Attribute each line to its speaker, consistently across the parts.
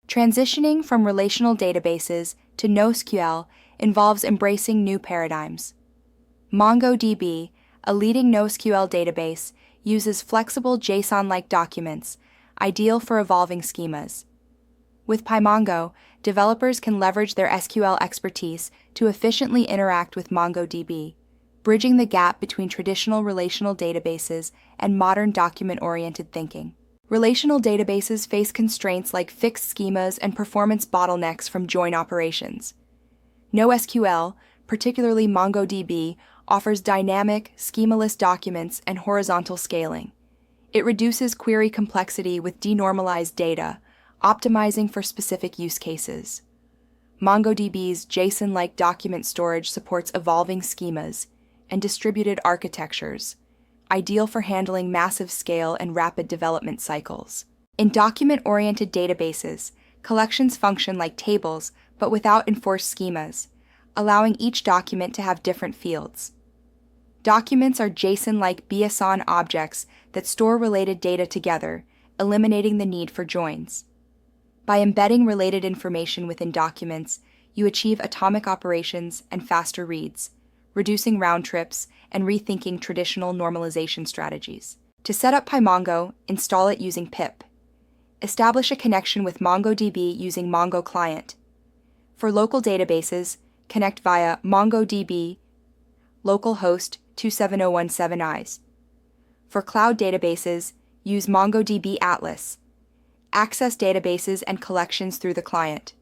Speaker 1: Transitioning from relational databases to NoSQL involves embracing new paradigms. MongoDB, a leading NoSQL database, uses flexible JSON-like documents, ideal for evolving schemas. With PyMongo, developers can leverage their SQL expertise to efficiently interact with MongoDB, bridging the gap between traditional relational databases and modern document-oriented thinking. Relational databases face constraints like fixed schemas and performance bottlenecks from join operations. NoSQL, particularly MongoDB, offers dynamic, schemaless documents and horizontal scaling. It reduces query complexity with denormalized data, optimizing for specific use cases. MongoDB's JSON-like document storage supports evolving schemas and distributed architectures, ideal for handling massive scale and rapid development cycles. In document-oriented databases, collections function like tables but without enforced schemas, allowing each document to have different fields. Documents are JSON-like BSON objects that store related data together, eliminating the need for joins. By embedding related information within documents, you achieve atomic operations and faster reads, reducing round trips and rethinking traditional normalization strategies. To set up PyMongo, install it using pip. Establish a connection with MongoDB using Mongo Client. For local databases, connect via MongoDB localhost 27017 For cloud databases, use MongoDB Atlas. Access databases and collections through the client.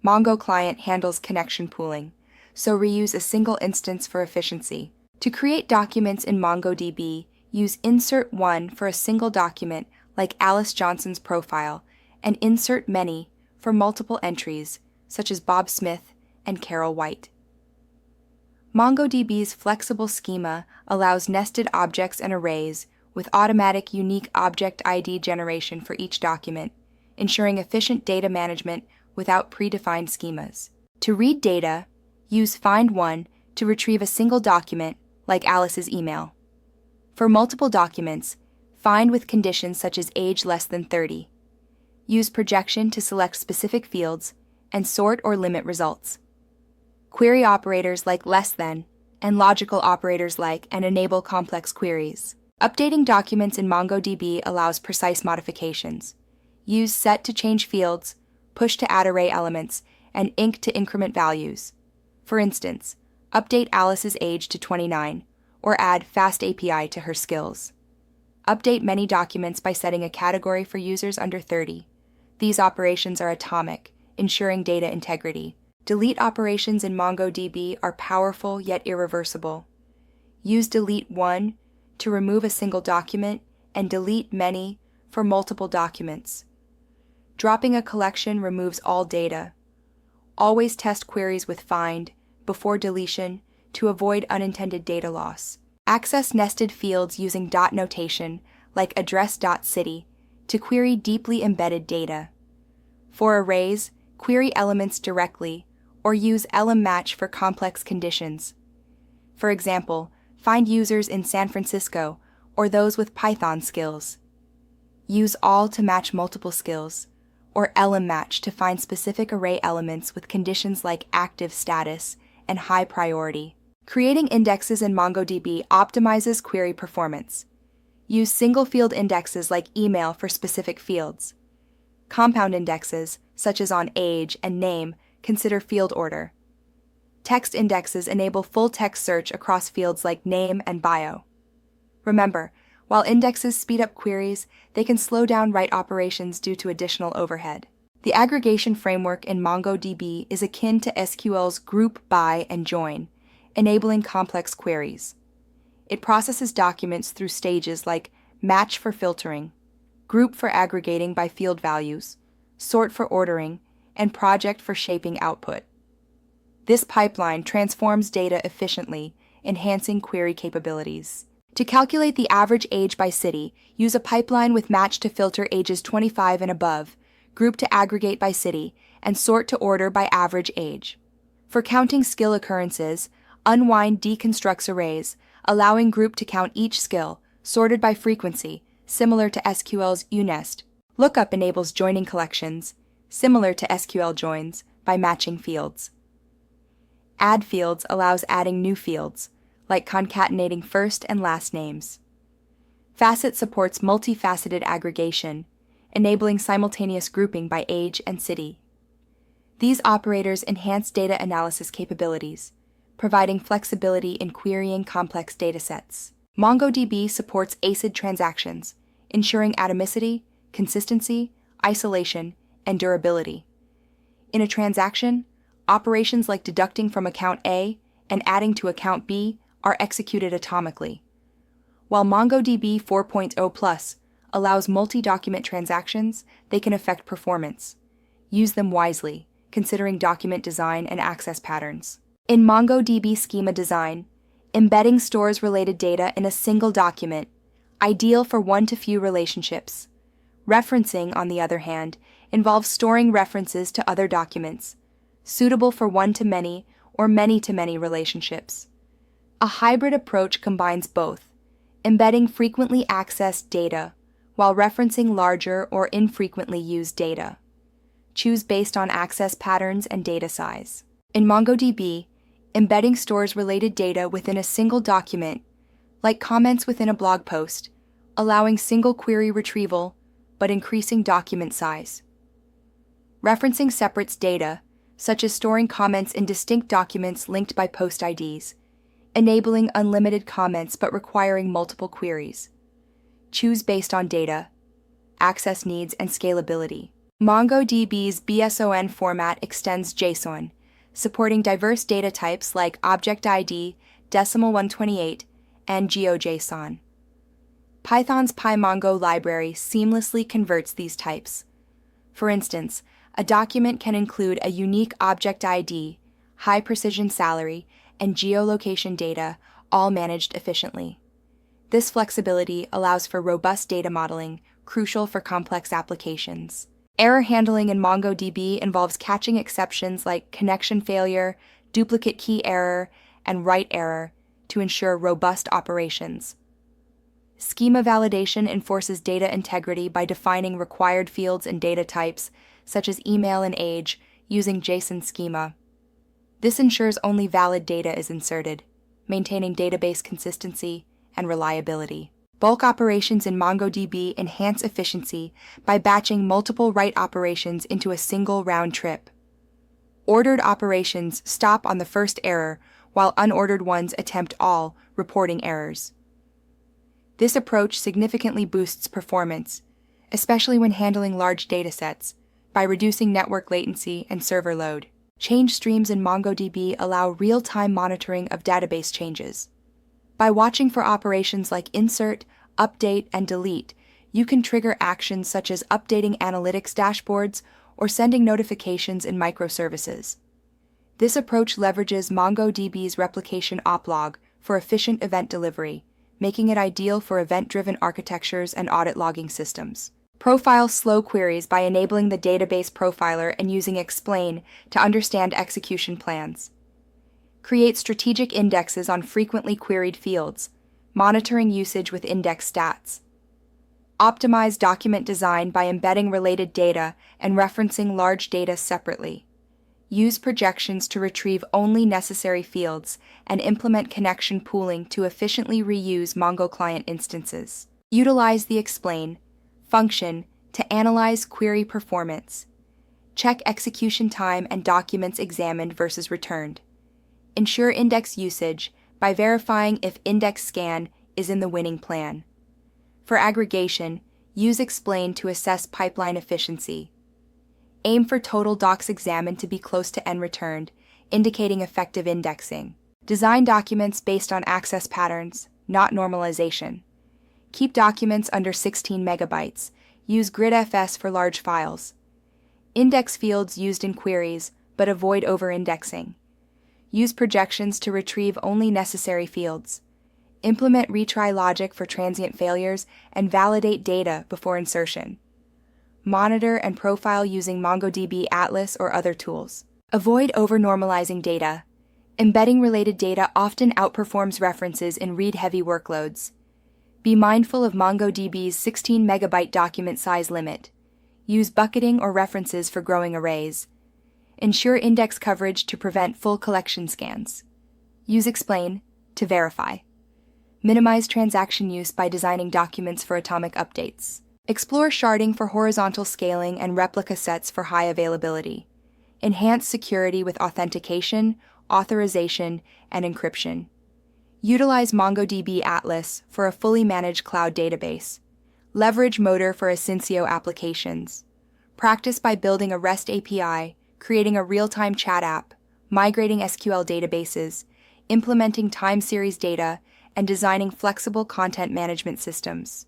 Speaker 1: Mongo Client handles connection pooling, so reuse a single instance for efficiency. To create documents in MongoDB, use insert one for a single document like Alice Johnson's profile, and insert many for multiple entries such as Bob Smith and Carol White. MongoDB's flexible schema allows nested objects and arrays with automatic unique object ID generation for each document, ensuring efficient data management without predefined schemas. To read data, use find one to retrieve a single document like Alice's email. For multiple documents, find with conditions such as age less than 30. Use projection to select specific fields and sort or limit results. Query operators like less than and logical operators like and enable complex queries. Updating documents in MongoDB allows precise modifications. Use set to change fields, push to add array elements, and inc to increment values. For instance, update Alice's age to 29, or add fast API to her skills. Update many documents by setting a category for users under 30. These operations are atomic, ensuring data integrity. Delete operations in MongoDB are powerful yet irreversible. Use delete one to remove a single document and delete many for multiple documents. Dropping a collection removes all data. Always test queries with find before deletion to avoid unintended data loss. Access nested fields using dot notation like address.city to query deeply embedded data. For arrays, query elements directly or use lmmatch for complex conditions. For example, find users in San Francisco or those with Python skills. Use all to match multiple skills, or lmmatch to find specific array elements with conditions like active status and high priority. Creating indexes in MongoDB optimizes query performance. Use single-field indexes like email for specific fields. Compound indexes, such as on age and name, consider field order. Text indexes enable full-text search across fields like name and bio. Remember, while indexes speed up queries, they can slow down write operations due to additional overhead. The aggregation framework in MongoDB is akin to SQL's group by and join, enabling complex queries. It processes documents through stages like match for filtering, group for aggregating by field values, sort for ordering, and project for shaping output. This pipeline transforms data efficiently, enhancing query capabilities. To calculate the average age by city, use a pipeline with match to filter ages 25 and above, group to aggregate by city, and sort to order by average age. For counting skill occurrences, unwind deconstructs arrays, allowing group to count each skill, sorted by frequency, similar to SQL's unest. Lookup enables joining collections, similar to SQL joins, by matching fields. Add fields allows adding new fields, like concatenating first and last names. Facet supports multifaceted aggregation, enabling simultaneous grouping by age and city. These operators enhance data analysis capabilities, providing flexibility in querying complex datasets. MongoDB supports ACID transactions, ensuring atomicity, consistency, isolation, and durability. In a transaction, operations like deducting from account A and adding to account B are executed atomically. While MongoDB 4.0 Plus allows multi-document transactions, they can affect performance. Use them wisely, considering document design and access patterns. In MongoDB schema design, embedding stores related data in a single document, ideal for one-to-few relationships. Referencing, on the other hand, involves storing references to other documents, suitable for one-to-many or many-to-many relationships. A hybrid approach combines both, embedding frequently accessed data while referencing larger or infrequently used data. Choose based on access patterns and data size. In MongoDB, embedding stores related data within a single document, like comments within a blog post, allowing single query retrieval but increasing document size. Referencing separates data, such as storing comments in distinct documents linked by post IDs, enabling unlimited comments but requiring multiple queries. Choose based on data, access needs, and scalability. MongoDB's BSON format extends JSON, supporting diverse data types like Object ID, Decimal 128, and GeoJSON. Python's PyMongo library seamlessly converts these types. For instance, a document can include a unique object ID, high-precision salary, and geolocation data, all managed efficiently. This flexibility allows for robust data modeling, crucial for complex applications. Error handling in MongoDB involves catching exceptions like connection failure, duplicate key error, and write error to ensure robust operations. Schema validation enforces data integrity by defining required fields and data types, such as email and age, using JSON schema. This ensures only valid data is inserted, maintaining database consistency and reliability. Bulk operations in MongoDB enhance efficiency by batching multiple write operations into a single round trip. Ordered operations stop on the first error, while unordered ones attempt all, reporting errors. This approach significantly boosts performance, especially when handling large datasets, by reducing network latency and server load. Change streams in MongoDB allow real-time monitoring of database changes. By watching for operations like insert, update, and delete, you can trigger actions such as updating analytics dashboards or sending notifications in microservices. This approach leverages MongoDB's replication oplog for efficient event delivery, making it ideal for event-driven architectures and audit logging systems. Profile slow queries by enabling the database profiler and using explain to understand execution plans. Create strategic indexes on frequently queried fields, monitoring usage with index stats. Optimize document design by embedding related data and referencing large data separately. Use projections to retrieve only necessary fields and implement connection pooling to efficiently reuse Mongo client instances. Utilize the explain function to analyze query performance. Check execution time and documents examined versus returned. Ensure index usage by verifying if index scan is in the winning plan. For aggregation, use explain to assess pipeline efficiency. Aim for total docs examined to be close to n returned, indicating effective indexing. Design documents based on access patterns, not normalization. Keep documents under 16 megabytes. Use GridFS for large files. Index fields used in queries, but avoid over-indexing. Use projections to retrieve only necessary fields. Implement retry logic for transient failures and validate data before insertion. Monitor and profile using MongoDB Atlas or other tools. Avoid over-normalizing data. Embedding related data often outperforms references in read-heavy workloads. Be mindful of MongoDB's 16 megabyte document size limit. Use bucketing or references for growing arrays. Ensure index coverage to prevent full collection scans. Use explain to verify. Minimize transaction use by designing documents for atomic updates. Explore sharding for horizontal scaling and replica sets for high availability. Enhance security with authentication, authorization, and encryption. Utilize MongoDB Atlas for a fully managed cloud database. Leverage Motor for Asyncio applications. Practice by building a REST API, creating a real-time chat app, migrating SQL databases, implementing time series data, and designing flexible content management systems.